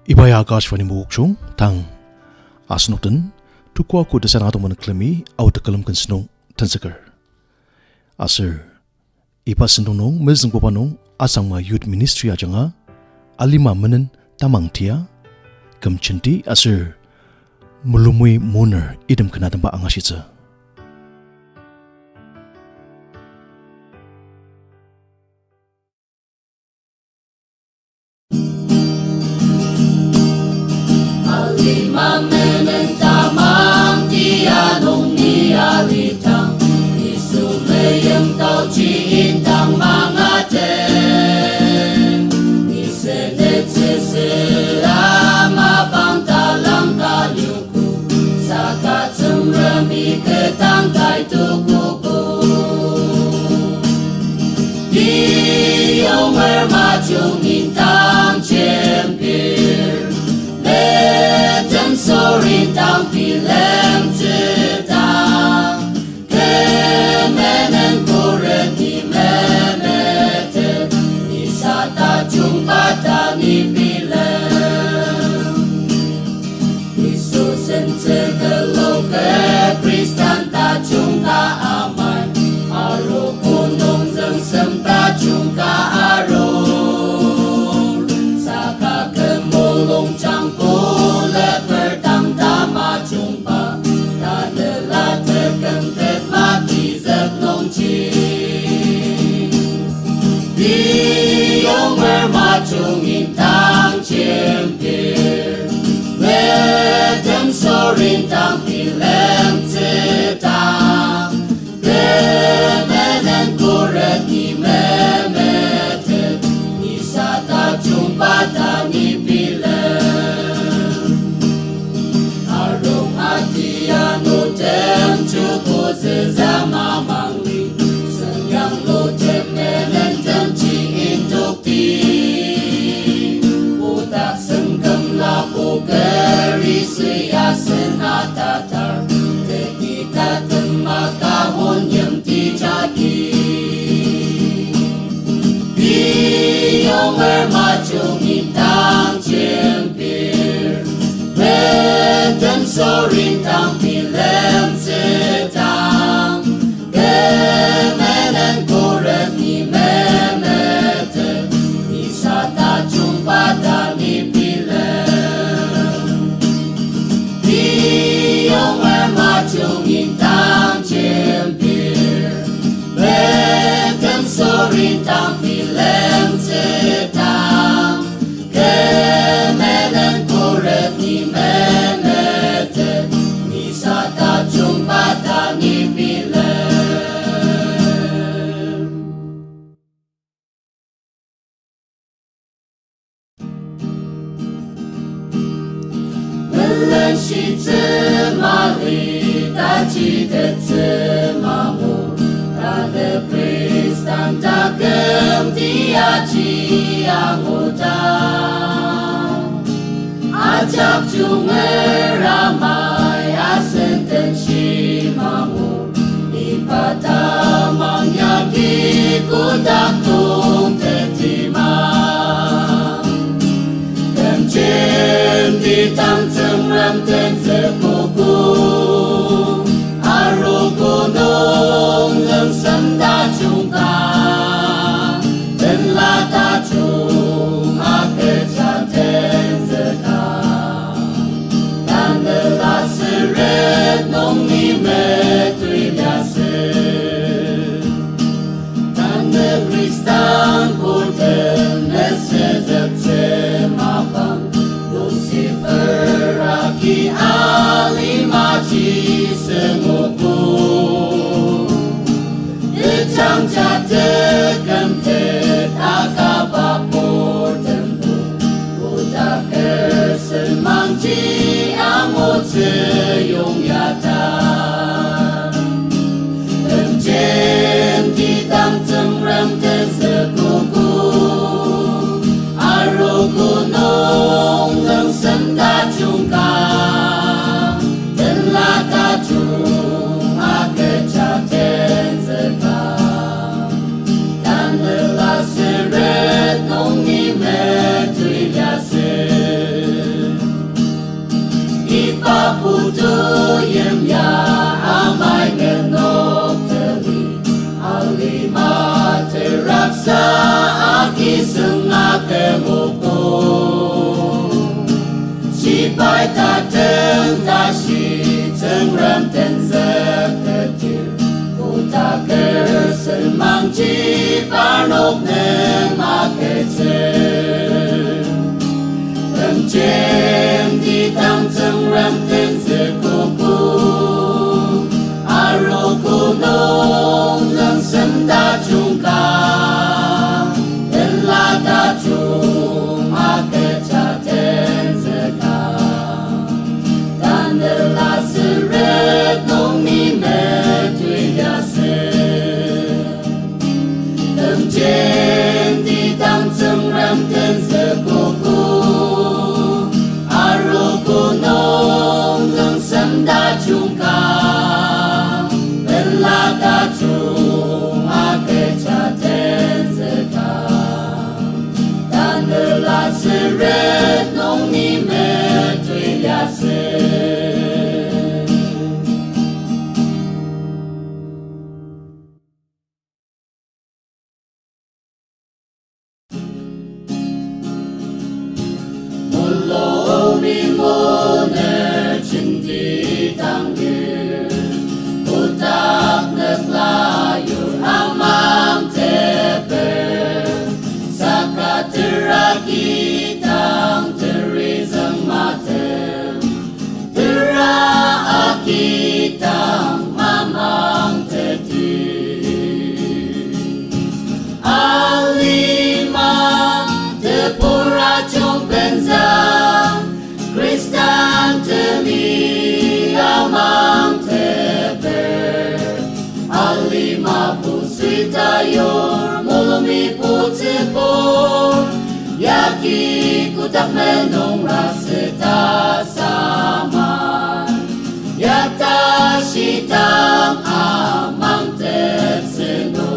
Ibaya Akashvani Mukchung Tang Asnukten Tukwa ku desan atong manaklami au tekalam kansnong tansakar. Asir Ipa sendonong mezeng popanong asang ma youth ministry ajanga alima menen tamang tia kamcenti asir mulumui moner idam kena tempat angasitsa. Alima menen tamang tia nung nialitang isumayang tau ciintang mga ten isenet seselama pangtalang kalyuku sakat semremi ketangkai tukuku diong mermacung intang cempir sorintang pilem cetang kemenen kuret di memetet nisata jumpa tani pilem Isusen segelo ke Kristan ta jumpa aman aro gunung zeng sempra jumpa arul saka kemulung campur jumpa tak lelah terkentet mati sebelum diong mermacung intang cempir wedem sorintang pilem cetang kemenen kuret di memetet nisata jumpa tani cukup sesama mangli Senyang lo cemenen janji induk ti Utak sengkem lapu kerisi asen atatar Tekita temak kahun yang dijagi Diong mermacung intang cempir Wedem sorintang pilem setang kemenen kuret ni memetet nisata jumpa tani pilem diong mermacung intang cempir wedem sorintang pilem setang kemenen kuret ni memetet nisata jumpa tani pilem Melensi temali taci tetemamu Tanda Kristan takem tiaci yang utang Ajak junger ramai asen tensi mamu Ipatamangnya di kudatung tetimang Kencing di tang cemram ten sekuku Aru gunung lem senda jungka Dan lata cuma kecanten sekang Dan lelah seret nong ni metui biasa Dan Kristan puten nesezep semapang Lucifer aki alimaji senguku Decang jate kentet akabapur tentu Udah keselmangji amut seyung yatan Kencen ditang cemrem ten sekuku Aru gunung leng senda jungka Dan lata jung từng ram tên giờ cơ chịu cô ta cơ sân mang chi ba nốt nên mà kể chơi từng trên đi tăng từng ram tên giờ cô aro cô nông dân sân ta chung ca tên là ta chung mà kể cha tên giờ ca tan de la seret nông mi mẹ tuy ya se từng trên đi tăng từng ram tên giờ cô aro cô nông dân sân ta chung ca ta chung a ke cha ten ze ka tan de la seret nong ni me tui ya se mulo mi mo ne chin di tang Layu amam tepe sakatera kitang terizang matem tera akitang mamang teti alima tepura chong benza Kristan temi amang Alima pusita yor mulumi putipor Yaki kutak menong rasita saman Yata shitang amang tetseno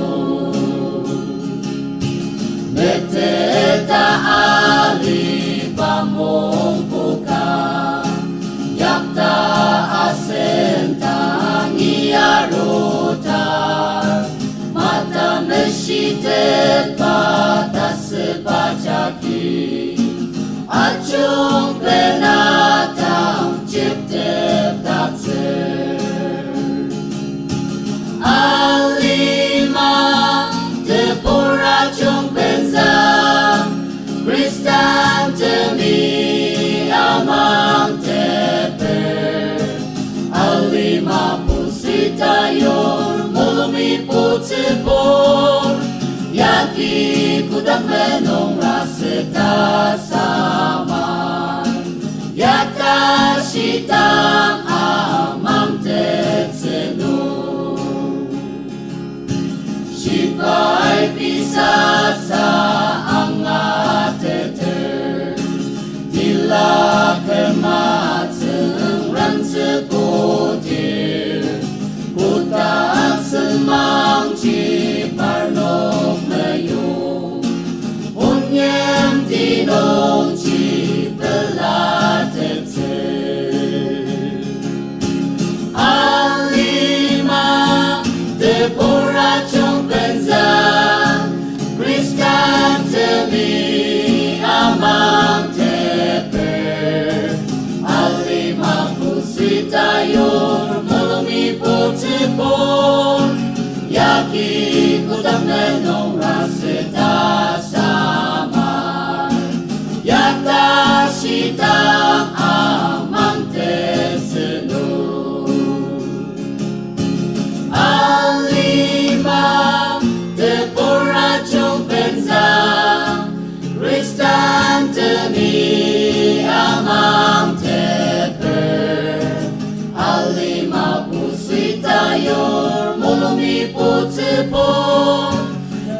Meteta alipa mong buka Yakta asentang iyaro Mata meshite pata sepajaki Achung penatang cipte tatser Alima tepura chung benza Kristan temi amang teper Alima pusita yor mulumi putipor Yaki kudak menong rasita saman Yata shitang amam tetseno Shipay pisa sa angateter Dila kematseng ranse kotir Kutak semang chi parnok mayong Unyem dinong chi pelatetse Alima tepura chong benza Kristan temi amang teper Alima pusita yor mulumi putipor Yaki kutak menong rasita saman Yata shitang amang teseno Alima tepura chong benza Kristan temi amang teper Alima pusita yor mulumi putipor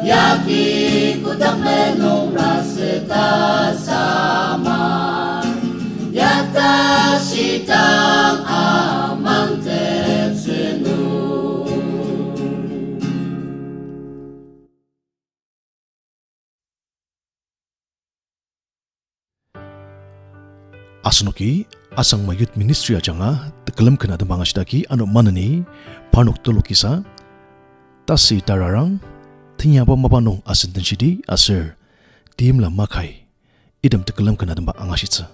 Yaki kutak menong rasita saman Yata shitang amang tetseno Asnoki asang mayut ministry ajanga tekelam kena dembang asdaki anu manani panuk tulukisa tasi tararang tinyaba mabanong asinten shidi aser tim la makai idam tekelam kena dembang angasitsa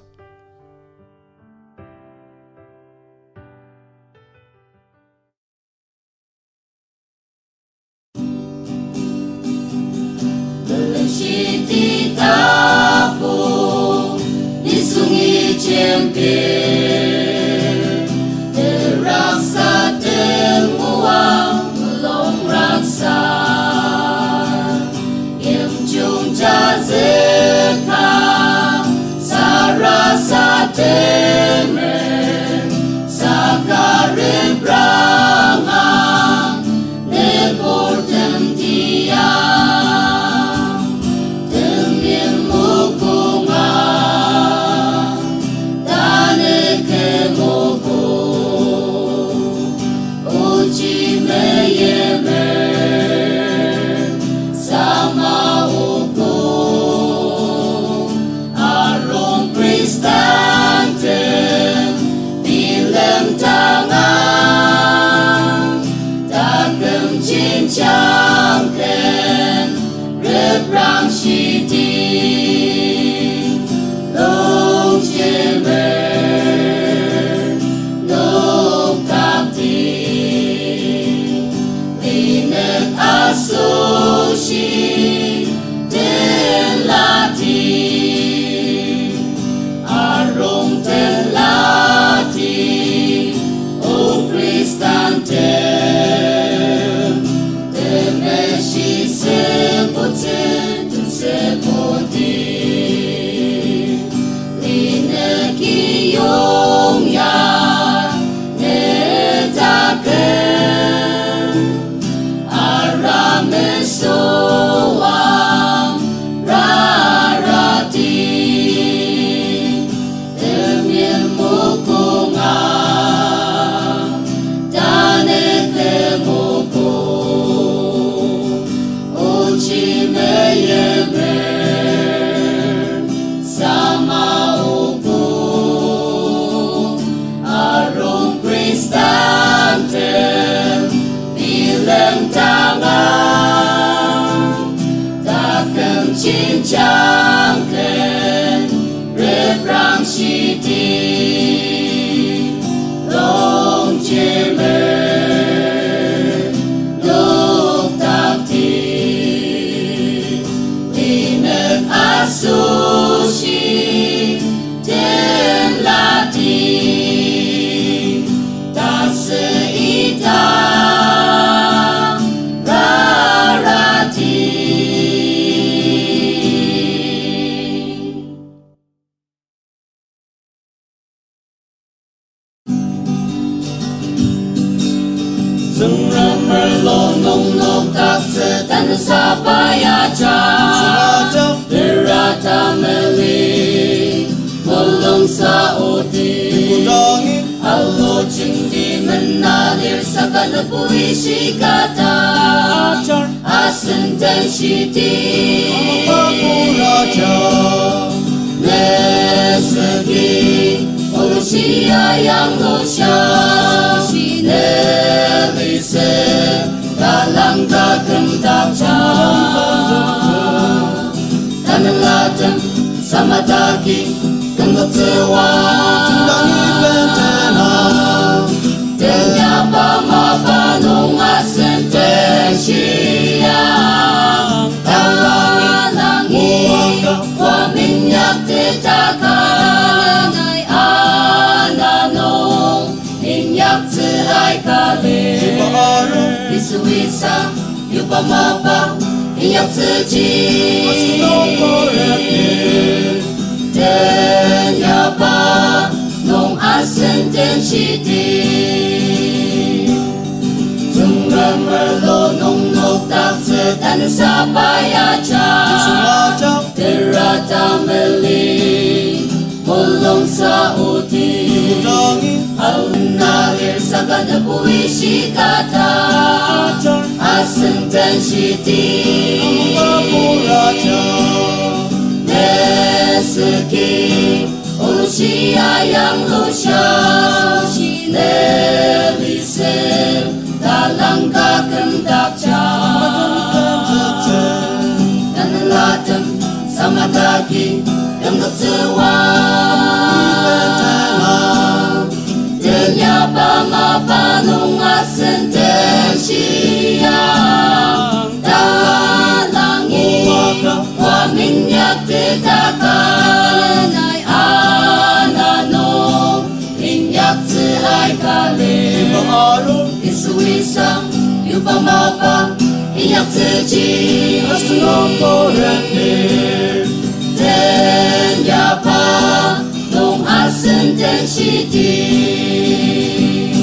sempit Teraksa temuang belum raksa Im jungja zeka Sarasa temer Sakare brangang Nebor tendiang Temil mukunga Tane kemuku Uji meyemer Sama hukum Arung kristantem Bilem tangan Takkem cincangken Rebrang shiding Long jemer Long takti Linek asushi Den lati Arung telati O kristantem Temeshi sebutin Tum sebuti Lineki yongyan Netaken Arame soang Rarati Temil mukunga Tane kemuku Uji meyemer Sama hukum Arung kristantem Bilem tangan Takkem cincangken Rebrang shiding Long jemer Long takti Linek asushi Den lati Tak seitang Rarati Zengremer lo nong nok tak setan sapaya cha Derata meli Molong saudi Allo cindi menalir Sakana puisi kata Asen dan shiti Nesegi Olusia yang losya Nelise Dalang takem takca Tanah latem sama daki Tengok sewa Ternyapa mapanung asen tensiang Talangi Wa minyak tetakan Ananong Minyak seai kali Isuisa Yupa mapa Minyak seji Ternyapa Nong asen tenshiti Zungremer lo nong nok tak setan sapaya cha Terata meli Molong saudi Al nalir sakana puisi kata Asen tenshiti Neseki Olusia yang lusya Nelise Dalang kakem takca Tanah latem sama daki Tengok sewa Ternyapa mapanung asen tensiang Talangi Wa minyak tetakan Anano 有帮忙帮一样自己，而是能够人民，人呀吧，东阿森den起地，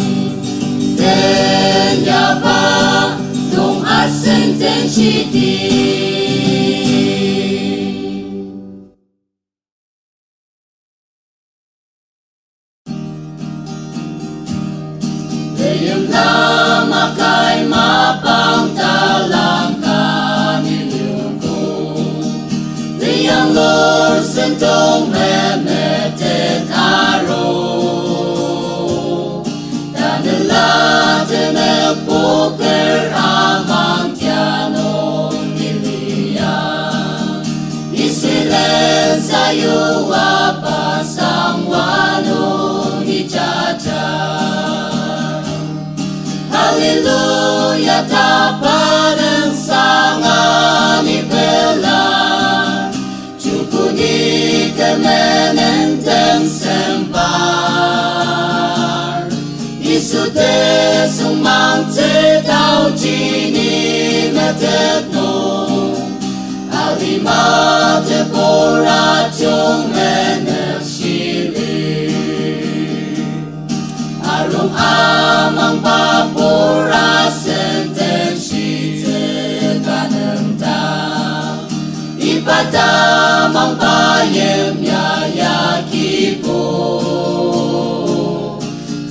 人呀吧，东阿森den起地。Layang lama kay mapang talangka niloko. Layang Lord sentong memetet aro. Danalatin el poker amang tianong nilia. Isilen sayo wapasang wanong ijaja. Haleluya tapanan sangan ibela Cukuni kemenentem sembar Isute sumang tau jini metetno Alima te poracung meneshili Arong amang papura sentensi tekanenta Ipatamang payem yayakipo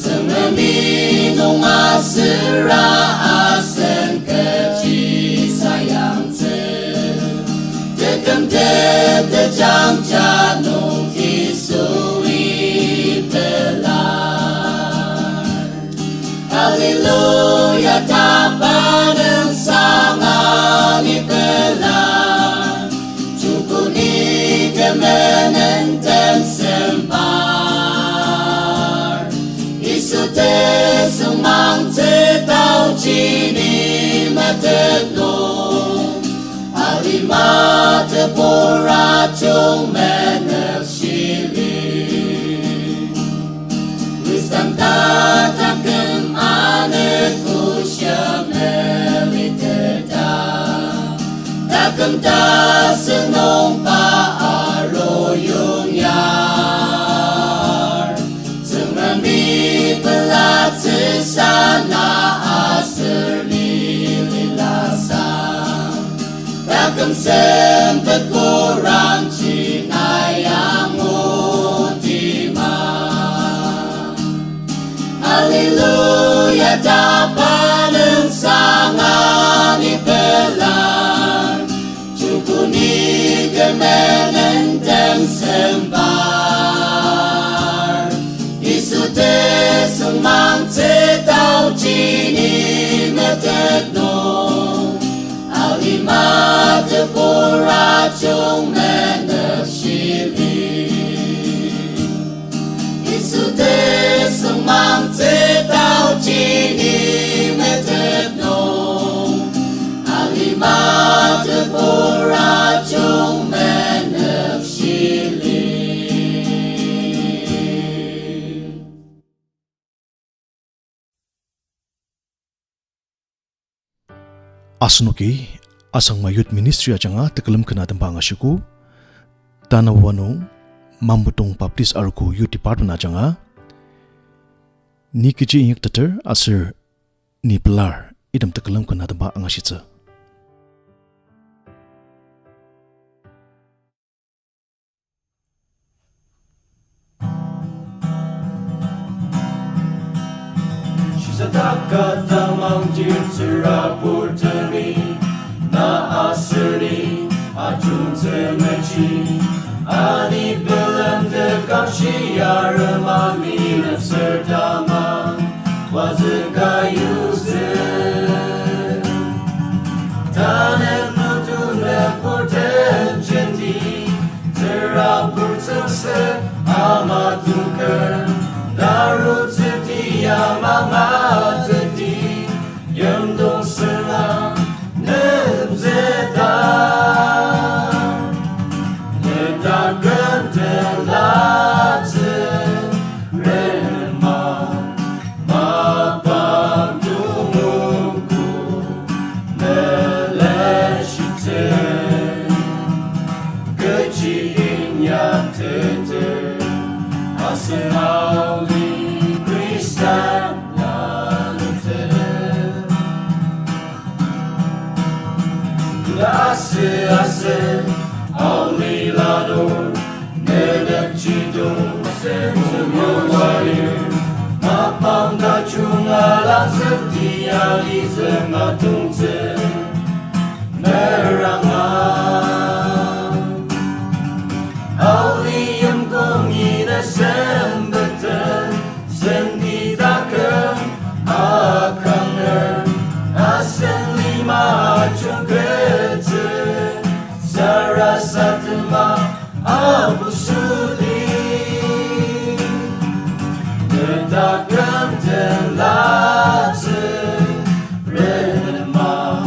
Sememinong asera asen keci sayang Tekam te jang janong isui pelar Haleluya tapanan sangan ipelar Cukuni kemenentem sempar Isute sumang te tau jini metetno Alima te poracung meneshili Wisdom tatakem aneku syameliteda Takem ta senong paaroyong yar Sememi pelat sesana aser nililasang Takem sempet kurang cinayang utimang Haleluya tapanan sangan ipelar Cukuni kemenentem sembar Isute sumang te tau jini metetno Alima te poracung meneshili Isute sumang te tau jini metetno Alima te poracung meneshili Asnuki asang mayut ministry ajanga tekalam kena tembang asyuku tanawano mambutung paplis arku youth department ajanga ni kiji inyak tater asir ni pelar idam tekalam kena tembang angashitsa Sedaka tamang jirtera purteri Na aseri acung temeci Ani belam dekam syiar mami nafser tamang Wazekayu zen Tanet mutun lepurten jendi Terapur terse amatunker Darut setia mama tadi Yang dong senang nemzetan Letakkan telat seremah Mapang ao lilador nedek cidung semua wali mapang da chung alang setia di tengah tungse merangan ao liam kongi da sembeten sendi takkan akan asen lima chung kece sarasa tema abu sudi Dedakkan telase renema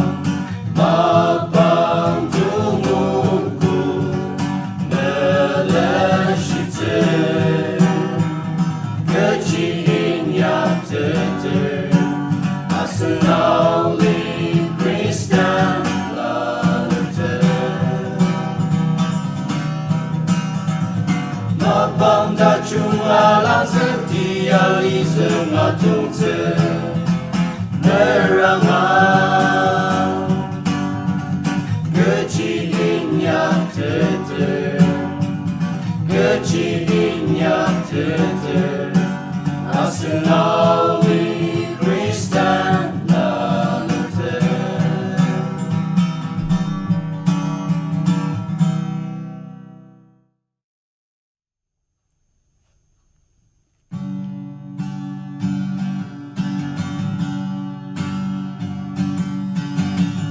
mabang tumuku meleshite kecinya tete asenali Kristen lalete mabang dacung alang setia li tengah tungse nerangan kecinya tete asenali Kristen lalete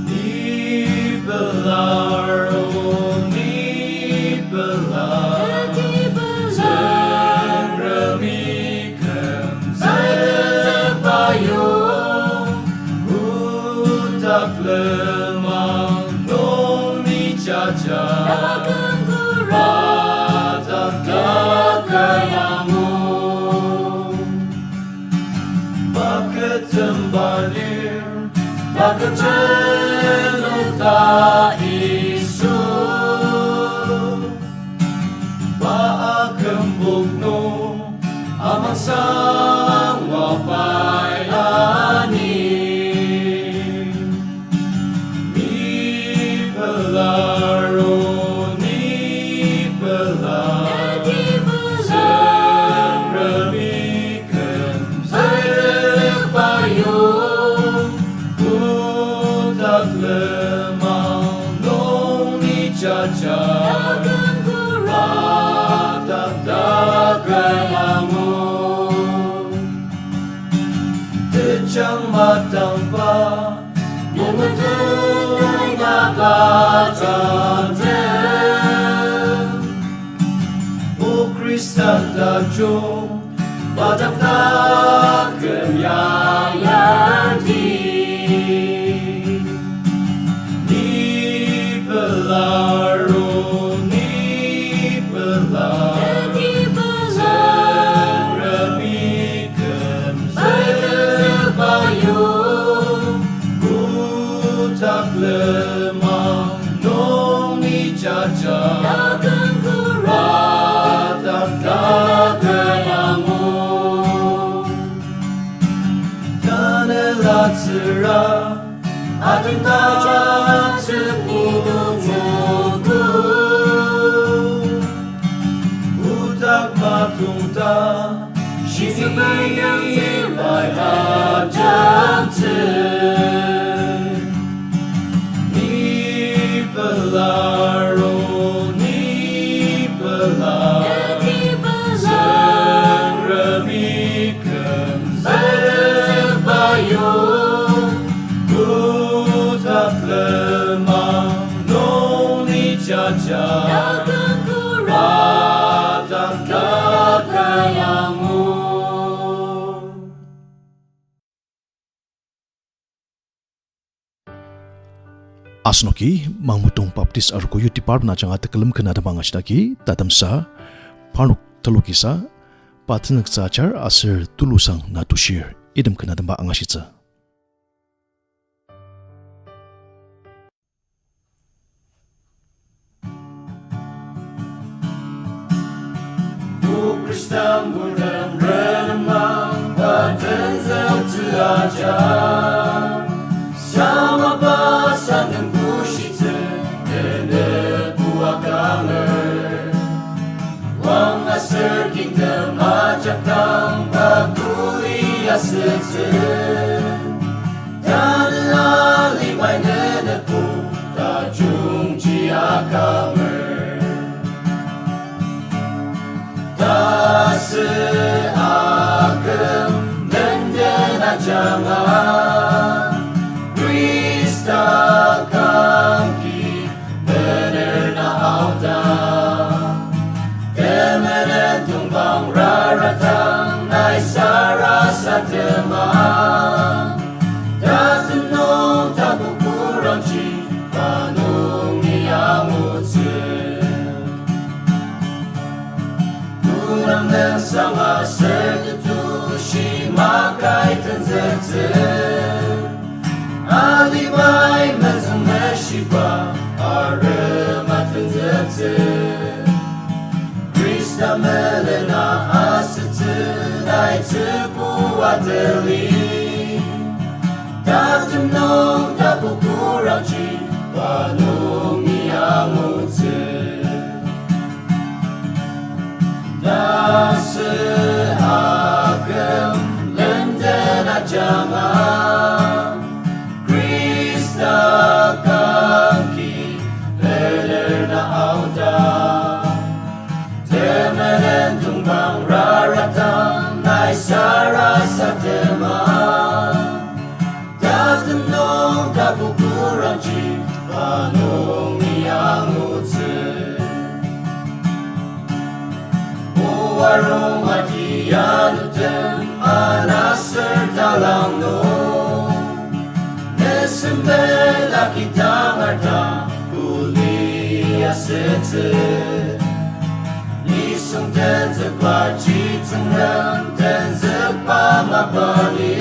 Ni belar, oh ni belar Seremikan sepayung Utak lemah non ni caca Batak kakayamu Baket tembanir Baket celuta isu Paakembukno amang sang wapayani Ni pelaro ni pelar Seremikan sepayung Utak lemah non ni caca Kakayamu Tecang matang pa Mengetung nakatante O Kristan tajung Batang tak kenyayati Ni pelaro ni pelar Utak lemah non ni caca Batak kakayamu Tanelat serah Ating tak sepumuku Utak matungta Shini bai ajante Ni pelaro ni pelar Seremikan sepayung Utak lemah non ni caca Batak kakayamu Asnoki mangmutong baptis arkuyu ti parna changa tekelem kenada mangasdaki tatamsa parnuk telukisa patnak sachar asir tulusang natushir idem kenada ba angasitsa O Kristan budem renamang Patenzel ajar Sama pasangan bushite Dene buaka kamer ta seagam lendena jangan Krista kangki bener na auta temenen tumbang raratang nai sarasa temang datenong takukurang ci panung iyamutse kurang dan sama seketushi makai tenzetse alibay mazumeshiba arema tenzetse Krista melena asete nai tepu ateli datenong takukurang ci panung iyamutse da seagam lendena jangan Krista kangki lederna auta temenen tumbang raratang nai sarasa temang datenong takukurang ci panung iyamutse warung matianuten anaser dalang no nesembela kita ngarta kuliah setse nisung tenze paci tengang tenze pamapalir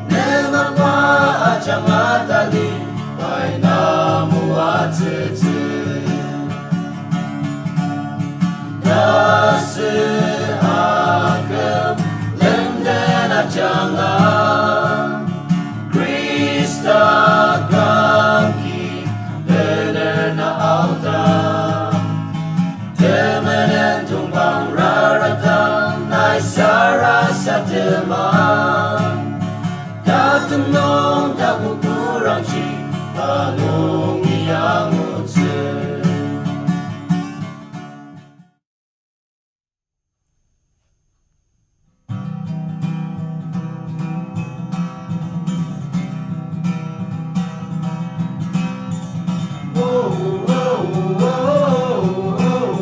nemapa aja matali pai namu atete da seagam lendena jangan Krista kangki lederna auta temenen tumbang raratang nai sarasa temang datenong takukurang ci panung iyamutse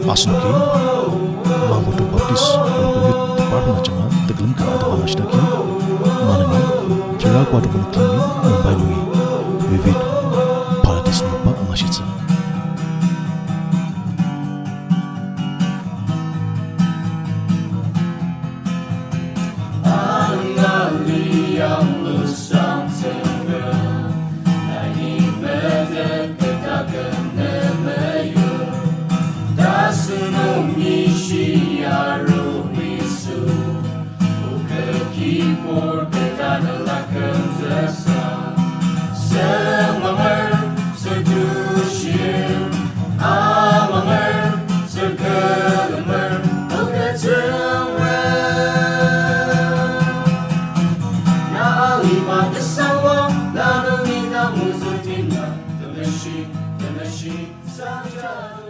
Asnuki Mahmud Baptis Kulkumit Department Jangan Tegelam Kana Tepang Asnaki Manani Tira Kuadu Penuklami Membanui Vivid Paradis Lupa Angashitsa Angali yang lusang tengah Nai medet kita kenemeyu Dasunung ishi aru isu Ukekipur kita nelakan zesa Semanger sedushir Amanger sekelemer Uketemer Na alima kesawang Lalu kita musuh tina Temeshi saja